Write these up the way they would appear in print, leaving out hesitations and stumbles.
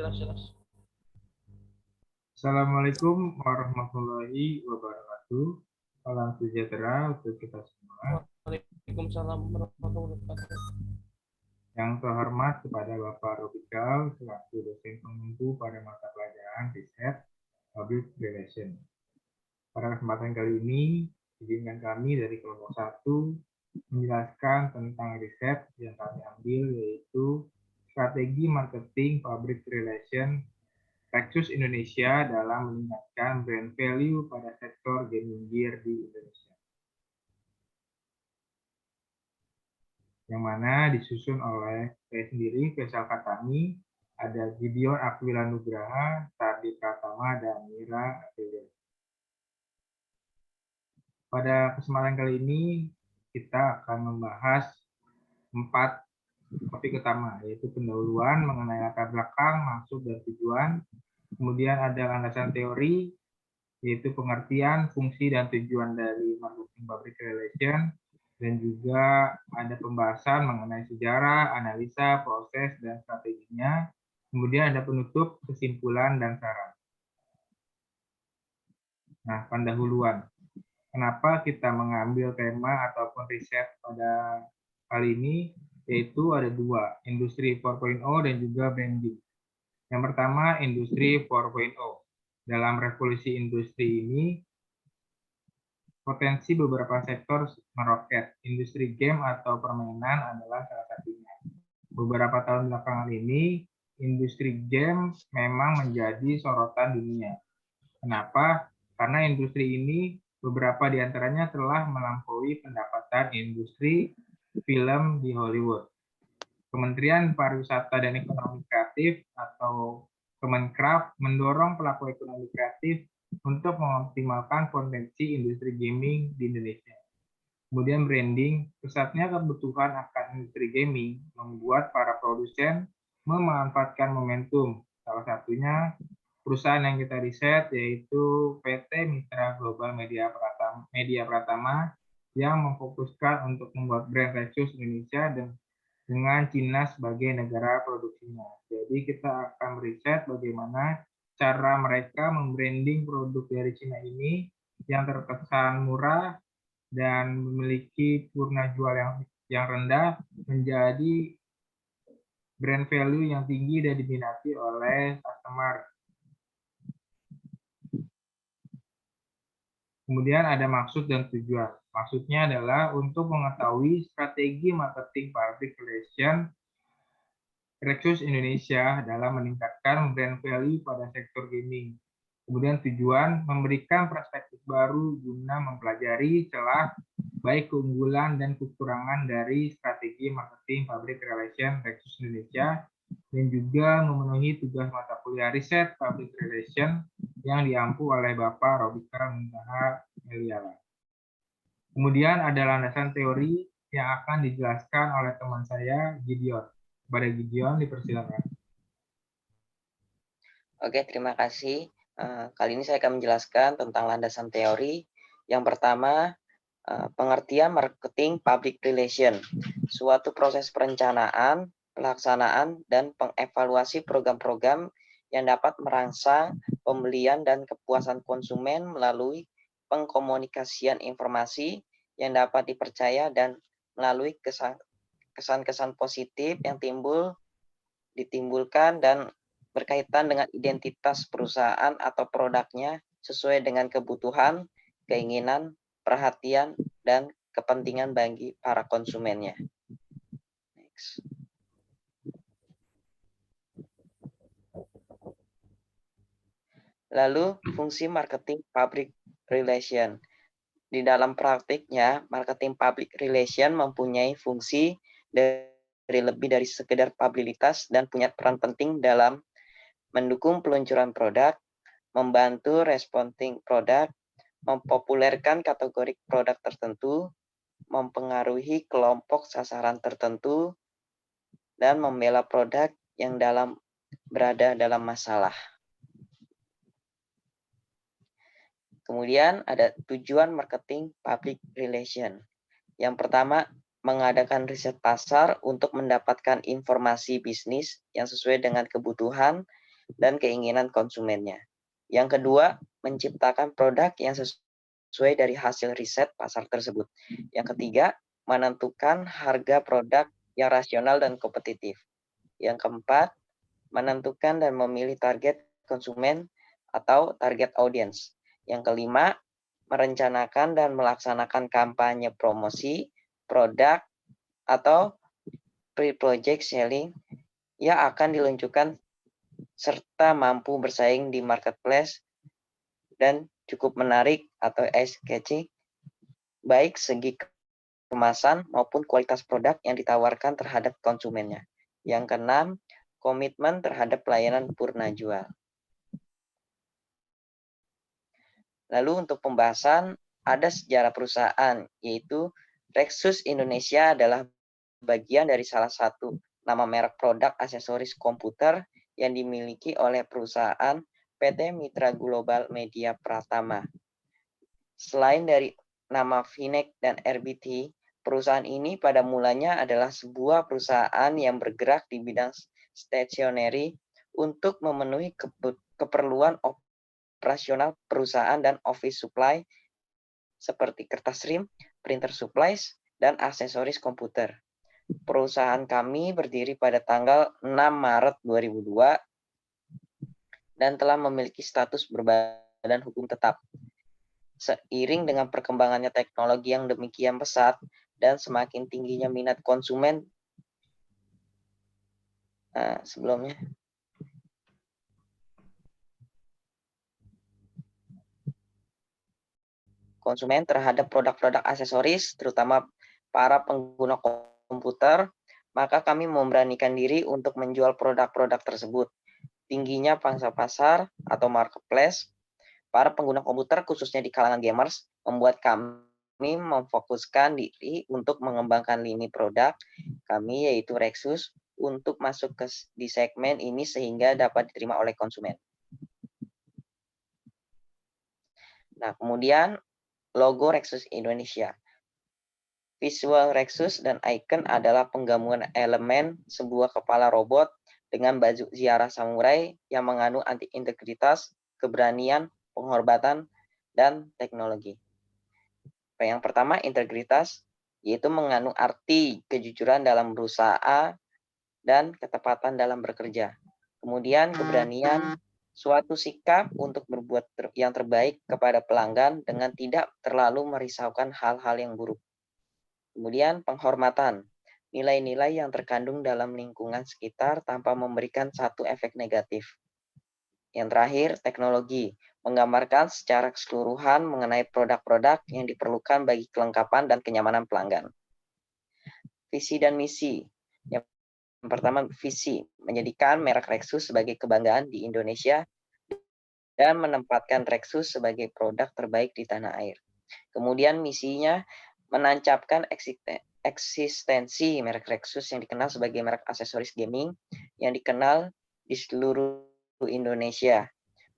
jelas. Assalamualaikum warahmatullahi wabarakatuh. Salam sejahtera untuk kita semua. Waalaikumsalam warahmatullahi wabarakatuh. Yang terhormat kepada Bapak Robikal selaku dosen pengempu pada mata pelajaran riset Public Relation. Pada kesempatan kali ini, izinkan kami dari kelompok 1 menjelaskan tentang riset yang kami ambil, yaitu strategi marketing public relation Rexus Indonesia dalam meningkatkan brand value pada sektor gaming gear di Indonesia. Yang mana disusun oleh saya sendiri, Faisal Katami, ada Gideon Aquila Nugraha, Sardi Pratama, dan Mira Adelia. Pada kesempatan kali ini, kita akan membahas 4 topik utama, yaitu pendahuluan mengenai latar belakang, maksud, dan tujuan. Kemudian ada landasan teori, yaitu pengertian, fungsi, dan tujuan dari marketing public relation, dan juga ada pembahasan mengenai sejarah, analisa, proses, dan strateginya. Kemudian ada penutup, kesimpulan, dan saran. Nah, pendahuluan. Kenapa kita mengambil tema ataupun riset pada kali ini, yaitu ada 2, Industri 4.0 dan juga branding. Yang pertama, Industri 4.0. Dalam revolusi industri ini, potensi beberapa sektor meroket. Industri game atau permainan adalah salah satunya. Beberapa tahun belakangan ini, industri game memang menjadi sorotan dunia. Kenapa? Karena industri ini beberapa di antaranya telah melampaui pendapatan industri film di Hollywood. Kementerian Pariwisata dan Ekonomi Kreatif atau Kemenkraf mendorong pelaku ekonomi kreatif untuk mengoptimalkan potensi industri gaming di Indonesia. Kemudian branding, pesatnya kebutuhan akan industri gaming membuat para produsen memanfaatkan momentum. Salah satunya perusahaan yang kita riset yaitu PT Mitra Global Media Pratama yang memfokuskan untuk membuat brand Rexus Indonesia dan dengan Cina sebagai negara produksinya. Jadi kita akan meriset bagaimana cara mereka membranding produk dari Cina ini yang terkesan murah dan memiliki purna jual yang rendah menjadi brand value yang tinggi dan diminati oleh customer. Kemudian ada maksud dan tujuan. Maksudnya adalah untuk mengetahui strategi marketing public relation Rexus Indonesia dalam meningkatkan brand value pada sektor gaming. Kemudian tujuan memberikan perspektif baru guna mempelajari celah baik keunggulan dan kekurangan dari strategi marketing public relation Rexus Indonesia dan juga memenuhi tugas mata kuliah riset public relation yang diampu oleh Bapak Robikal Muntaha Meliala. Kemudian ada landasan teori yang akan dijelaskan oleh teman saya, Gideon. Kepada Gideon, dipersilakan. Oke, terima kasih. Kali ini saya akan menjelaskan tentang landasan teori. Yang pertama, pengertian marketing public relation, suatu proses perencanaan, pelaksanaan, dan pengevaluasi program-program yang dapat merangsang pembelian dan kepuasan konsumen melalui pengkomunikasian informasi yang dapat dipercaya dan melalui kesan-kesan positif yang ditimbulkan dan berkaitan dengan identitas perusahaan atau produknya sesuai dengan kebutuhan, keinginan, perhatian, dan kepentingan bagi para konsumennya. Next. Lalu, fungsi marketing public relation. Di dalam praktiknya, marketing public relation mempunyai fungsi dari lebih dari sekedar publisitas dan punya peran penting dalam mendukung peluncuran produk, membantu responding produk, mempopulerkan kategori produk tertentu, mempengaruhi kelompok sasaran tertentu, dan membela produk yang berada dalam masalah. Kemudian ada tujuan marketing public relation. Yang pertama, mengadakan riset pasar untuk mendapatkan informasi bisnis yang sesuai dengan kebutuhan dan keinginan konsumennya. Yang kedua, menciptakan produk yang sesuai dari hasil riset pasar tersebut. Yang ketiga, menentukan harga produk yang rasional dan kompetitif. Yang keempat, menentukan dan memilih target konsumen atau target audience. Yang kelima, merencanakan dan melaksanakan kampanye promosi produk atau pre-project selling yang akan diluncurkan serta mampu bersaing di marketplace dan cukup menarik atau eye-catching baik segi kemasan maupun kualitas produk yang ditawarkan terhadap konsumennya. Yang keenam, komitmen terhadap pelayanan purna jual. Lalu untuk pembahasan, ada sejarah perusahaan, yaitu Rexus Indonesia adalah bagian dari salah satu nama merek produk aksesoris komputer yang dimiliki oleh perusahaan PT Mitra Global Media Pratama. Selain dari nama Finex dan RBT, perusahaan ini pada mulanya adalah sebuah perusahaan yang bergerak di bidang stationery untuk memenuhi keperluan operasional perusahaan dan office supply seperti kertas rim, printer supplies, dan aksesoris komputer. Perusahaan kami berdiri pada tanggal 6 Maret 2002 dan telah memiliki status berbadan hukum tetap. Seiring dengan perkembangannya teknologi yang demikian pesat dan semakin tingginya minat konsumen, konsumen terhadap produk-produk aksesoris, terutama para pengguna komputer, maka kami memberanikan diri untuk menjual produk-produk tersebut. Tingginya pangsa pasar atau marketplace, para pengguna komputer khususnya di kalangan gamers, membuat kami memfokuskan diri untuk mengembangkan lini produk kami, yaitu Rexus, untuk masuk di segmen ini sehingga dapat diterima oleh konsumen. Nah, kemudian logo Rexus Indonesia. Visual Rexus dan icon adalah penggabungan elemen sebuah kepala robot dengan baju ziarah samurai yang mengandung integritas, keberanian, penghormatan, dan teknologi. Yang pertama, integritas, yaitu mengandung arti kejujuran dalam berusaha dan ketepatan dalam bekerja. Kemudian keberanian, suatu sikap untuk berbuat yang terbaik kepada pelanggan dengan tidak terlalu merisaukan hal-hal yang buruk. Kemudian penghormatan, nilai-nilai yang terkandung dalam lingkungan sekitar tanpa memberikan satu efek negatif. Yang terakhir, teknologi, menggambarkan secara keseluruhan mengenai produk-produk yang diperlukan bagi kelengkapan dan kenyamanan pelanggan. Visi dan misi. Yang pertama, visi, menjadikan merek Rexus sebagai kebanggaan di Indonesia dan menempatkan Rexus sebagai produk terbaik di tanah air. Kemudian misinya, menancapkan eksistensi merek Rexus yang dikenal sebagai merek aksesoris gaming yang dikenal di seluruh Indonesia,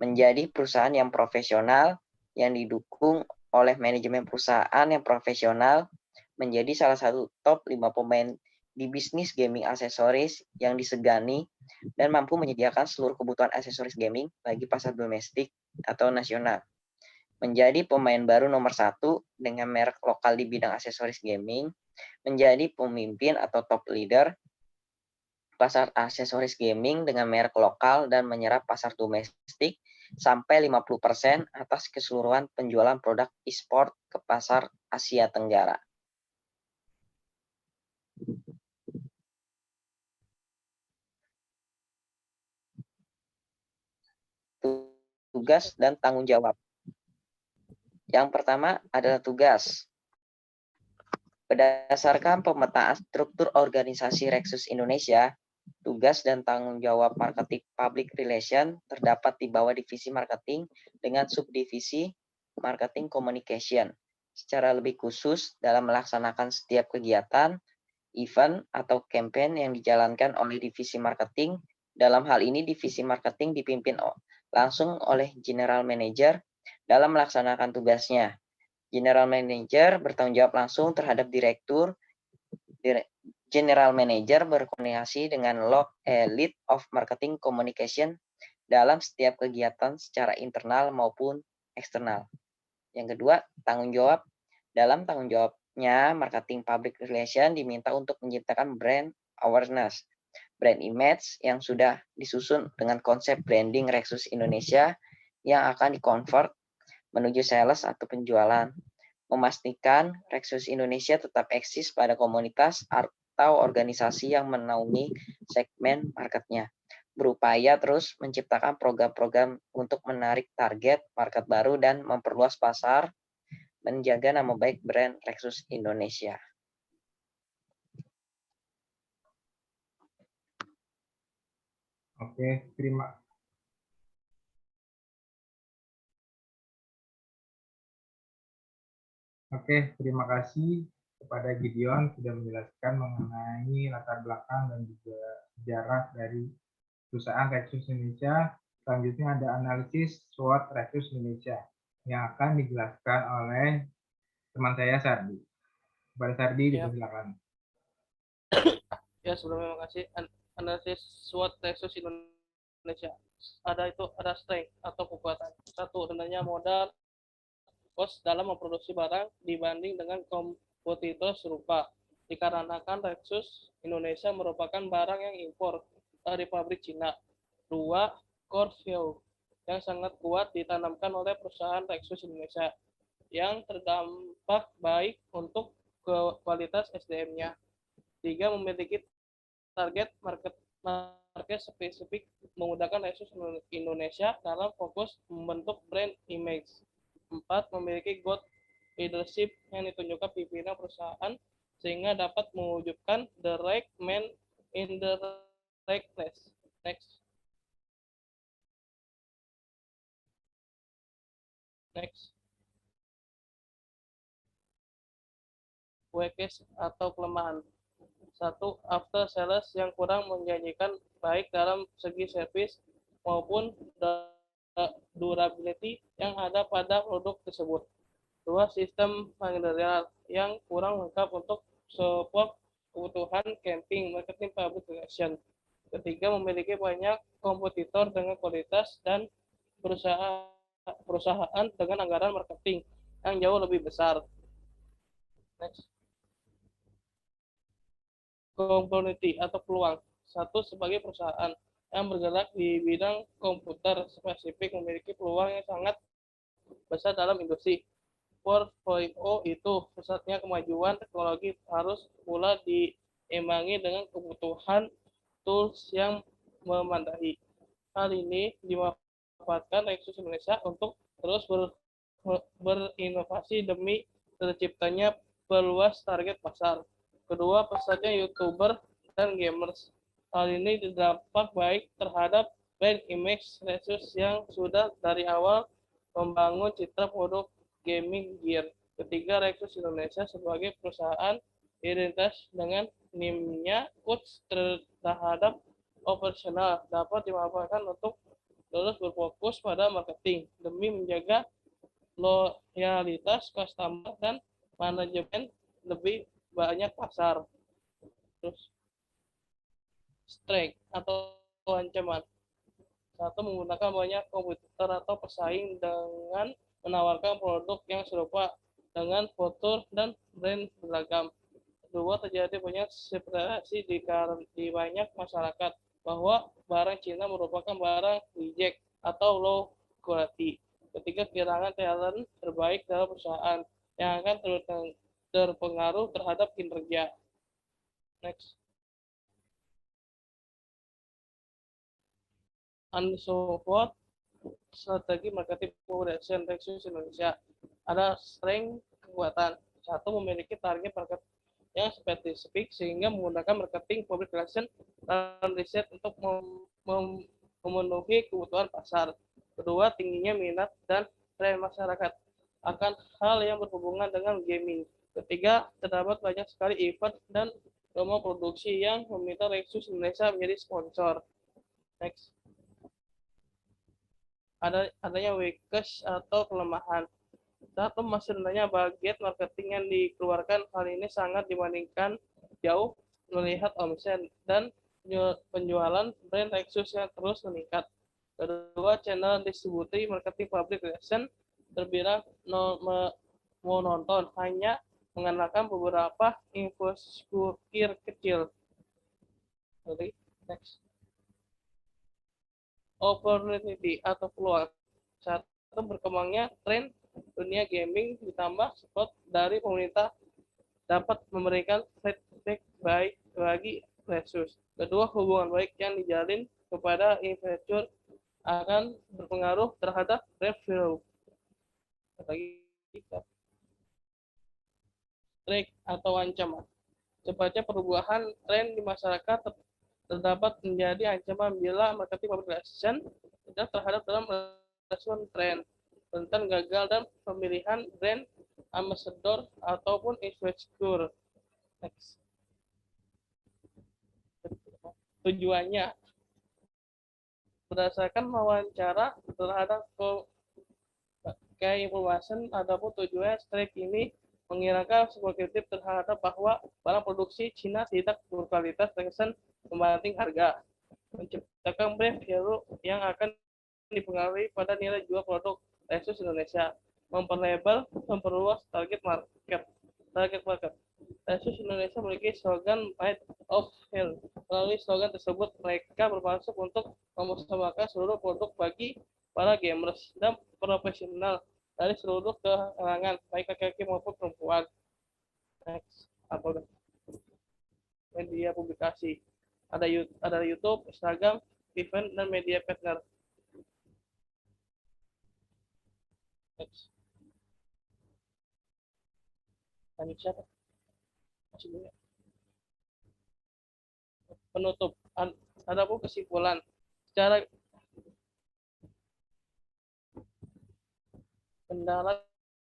menjadi perusahaan yang profesional yang didukung oleh manajemen perusahaan yang profesional, menjadi salah satu top 5 pemain di bisnis gaming aksesoris yang disegani dan mampu menyediakan seluruh kebutuhan aksesoris gaming bagi pasar domestik atau nasional. Menjadi pemain baru nomor 1 dengan merek lokal di bidang aksesoris gaming, menjadi pemimpin atau top leader pasar aksesoris gaming dengan merek lokal dan menyerap pasar domestik sampai 50% atas keseluruhan penjualan produk e-sport ke pasar Asia Tenggara. Tugas dan tanggung jawab. Yang pertama adalah tugas. Berdasarkan pemetaan struktur organisasi Rexus Indonesia, tugas dan tanggung jawab marketing public relation terdapat di bawah divisi marketing dengan subdivisi marketing communication. Secara lebih khusus dalam melaksanakan setiap kegiatan, event, atau campaign yang dijalankan oleh divisi marketing. Dalam hal ini, divisi marketing dipimpin langsung oleh General Manager dalam melaksanakan tugasnya. General Manager bertanggung jawab langsung terhadap direktur. General Manager berkoordinasi dengan Lead of Marketing Communication dalam setiap kegiatan secara internal maupun eksternal. Yang kedua, tanggung jawab. Dalam tanggung jawabnya, marketing public relation diminta untuk menciptakan brand awareness, brand image yang sudah disusun dengan konsep branding Rexus Indonesia yang akan di-convert menuju sales atau penjualan. Memastikan Rexus Indonesia tetap eksis pada komunitas atau organisasi yang menaungi segmen marketnya. Berupaya terus menciptakan program-program untuk menarik target market baru dan memperluas pasar, menjaga nama baik brand Rexus Indonesia. Oke, terima kasih kepada Gideon sudah menjelaskan mengenai latar belakang dan juga sejarah dari perusahaan Rexus Indonesia. Selanjutnya ada analisis SWOT Rexus Indonesia yang akan dijelaskan oleh teman saya Sardi. Kepada Sardi, dipersilakan. Ya, sebelumnya makasih. Analisis SWOT Rexus Indonesia. Ada strength atau kekuatan. Satu, rendahnya modal cost dalam memproduksi barang dibanding dengan kompetitor serupa. Dikarenakan Rexus Indonesia merupakan barang yang impor dari pabrik Cina. Dua, core value yang sangat kuat ditanamkan oleh perusahaan Rexus Indonesia yang terdampak baik untuk kualitas SDM-nya. Tiga, memiliki target market spesifik menggunakan Rexus Indonesia dalam fokus membentuk brand image. 4. Memiliki good leadership yang ditunjukkan pimpinan perusahaan sehingga dapat mewujudkan the right man in the right place. Next. Weakness atau kelemahan. 1. After sales yang kurang menjanjikan baik dalam segi service maupun durability yang ada pada produk tersebut. 2. Sistem manajerial yang kurang lengkap untuk support kebutuhan camping marketing public relation. Ketiga, memiliki banyak kompetitor dengan kualitas dan perusahaan dengan anggaran marketing yang jauh lebih besar. Next. Community atau peluang. 1. Sebagai perusahaan yang bergerak di bidang komputer spesifik memiliki peluang yang sangat besar dalam industri 4.0 itu pusatnya kemajuan teknologi harus pula diimbangi dengan kebutuhan tools yang memadai. Hal ini dimanfaatkan Rexus Indonesia untuk terus berinovasi demi terciptanya peluas target pasar. Kedua, pesatnya YouTuber dan gamers. Hal ini berdampak baik terhadap brand image Rexus yang sudah dari awal membangun citra produk gaming gear. Ketiga, Rexus Indonesia sebagai perusahaan identitas dengan NIM-nya coach terhadap operasional dapat dimanfaatkan untuk terus berfokus pada marketing demi menjaga loyalitas customer dan manajemen lebih banyak pasar. Terus strike atau ancaman. 1. Menggunakan banyak kompetitor atau pesaing dengan menawarkan produk yang serupa dengan fitur dan brand beragam. 2. Terjadi banyak spekulasi di banyak masyarakat bahwa barang Cina merupakan barang reject atau low quality. Ketiga, kehilangan talent terbaik dalam perusahaan yang akan terpengaruh terhadap kinerja. Next. Unsupport strategi marketing production Rexus Indonesia. Ada strength kekuatan. 1. Memiliki target market yang spesifik sehingga menggunakan marketing public relation dan riset untuk memenuhi kebutuhan pasar. Kedua, tingginya minat dan tren masyarakat akan hal yang berhubungan dengan gaming. Ketiga, terdapat banyak sekali event dan rumah produksi yang meminta Rexus Indonesia menjadi sponsor. Next. Adanya weakness atau kelemahan. 1. Masih rendahnya budget marketing yang dikeluarkan. Hal ini sangat dibandingkan jauh melihat omset dan penjualan brand Rexus yang terus meningkat. Kedua, channel distribusi marketing public relation terbilang monoton, hanya mengenakan beberapa infrastruktur kecil. Jadi, next. Opportunity atau peluang. Satu, berkembangnya tren dunia gaming ditambah support dari pemerintah dapat memberikan feedback baik bagi Lexus. Kedua, hubungan baik yang dijalin kepada investor akan berpengaruh terhadap revenue. Trik atau ancaman. Cepatnya perubahan tren di masyarakat terdapat menjadi ancaman bila marketing public relation tidak terhadap dalam respon tren, tentang gagal dan pemilihan brand ambassador ataupun influencer. Next. Tujuannya berdasarkan wawancara terhadap key information ataupun tujuannya strike ini mengira sebuah kritik terhadap bahwa barang produksi Cina tidak berkualitas terkesan membanding harga, menciptakan brand baru yang akan dipengaruhi pada nilai jual produk Lexus Indonesia, memperluas target market. Lexus Indonesia memiliki slogan Might of Hell. Melalui slogan tersebut, mereka bermaksud untuk mempersembahkan seluruh produk bagi para gamers dan profesional dari seluruh kalangan, baik laki-laki maupun perempuan. Next, apa media publikasi? Ada YouTube, Instagram, event, dan media partner. Next. Lanjut siapa? Penutup. Ada pun kesimpulan. Secara kendala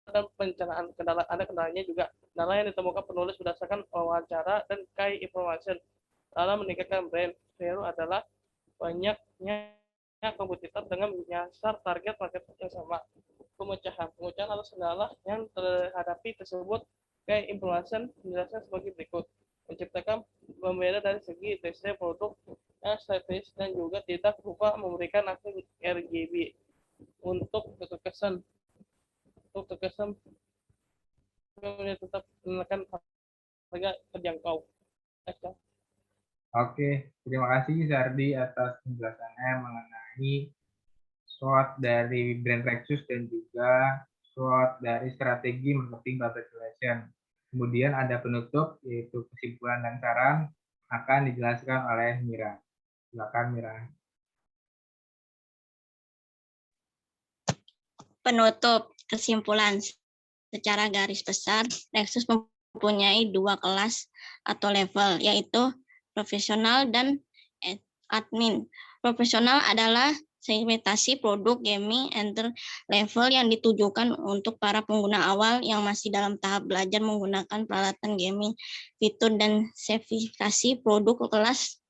dan perencanaan, kendalanya juga kendala yang ditemukan penulis berdasarkan wawancara dan key information dalam meningkatkan brand value adalah banyaknya kompetitor dengan menyasar target market yang sama. Pemecahan atas kendala yang terhadapi tersebut key information menjelaskan sebagai berikut: menciptakan pembeda dari segi desain produk yang strategis dan juga tidak lupa memberikan akses RGB untuk terkesan tetap menekan harga terjangkau. Oke, terima kasih Zardi atas penjelasannya mengenai SWOT dari brand Lexus dan juga SWOT dari strategi marketing public relation. Kemudian ada penutup yaitu kesimpulan dan saran akan dijelaskan oleh Mira. Silakan Mira. Penutup kesimpulan. Secara garis besar, Lexus mempunyai dua kelas atau level, yaitu profesional dan admin. Profesional adalah segmentasi produk gaming enter level yang ditujukan untuk para pengguna awal yang masih dalam tahap belajar menggunakan peralatan gaming. Fitur dan spesifikasi produk kelas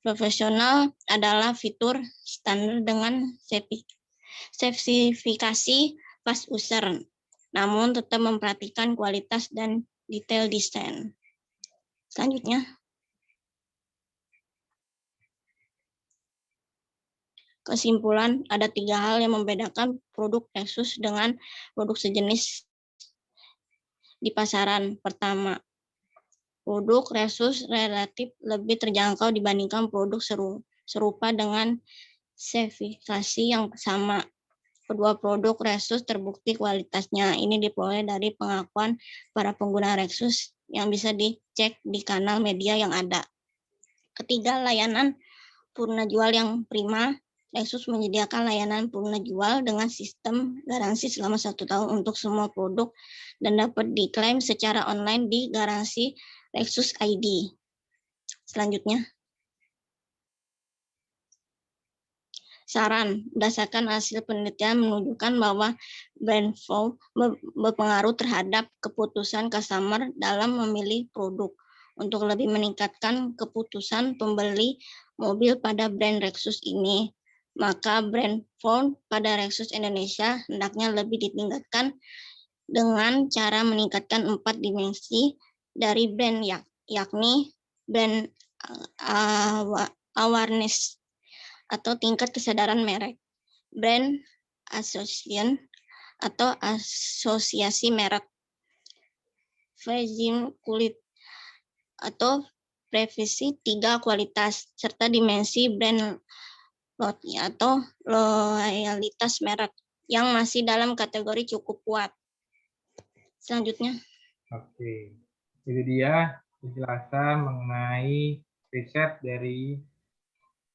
profesional adalah fitur standar dengan spesifikasi fast user, namun tetap memperhatikan kualitas dan detail desain. Selanjutnya, kesimpulan, ada 3 hal yang membedakan produk Lexus dengan produk sejenis di pasaran. Pertama, produk Lexus relatif lebih terjangkau dibandingkan produk serupa dengan spesifikasi yang sama. Kedua, produk Lexus terbukti kualitasnya. Ini diperoleh dari pengakuan para pengguna Lexus yang bisa dicek di kanal media yang ada. Ketiga, layanan purna jual yang prima. Lexus menyediakan layanan purna jual dengan sistem garansi selama 1 tahun untuk semua produk dan dapat diklaim secara online di garansi Lexus ID. Selanjutnya, saran, berdasarkan hasil penelitian menunjukkan bahwa brand vote berpengaruh terhadap keputusan customer dalam memilih produk. Untuk lebih meningkatkan keputusan pembeli mobil pada brand Lexus ini, maka brand vote pada Lexus Indonesia hendaknya lebih ditingkatkan dengan cara meningkatkan 4 dimensi dari brand, yakni brand awareness atau tingkat kesadaran merek, brand association atau asosiasi merek, Virgin kulit atau previsi 3 kualitas, serta dimensi brand atau loyalitas merek yang masih dalam kategori cukup kuat. Selanjutnya, Oke, itu dia penjelasan mengenai riset dari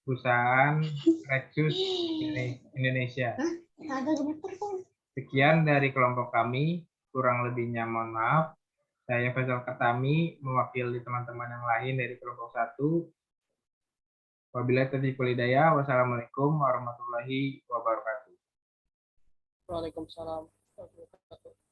perusahaan Rexus Indonesia. Sekian dari kelompok kami, kurang lebihnya mohon maaf. Saya Faisal Katami, mewakili teman-teman yang lain dari kelompok 1. Wabillahi taufiq wal hidayah. Wassalamualaikum warahmatullahi wabarakatuh. Waalaikumsalam warahmatullahi wabarakatuh.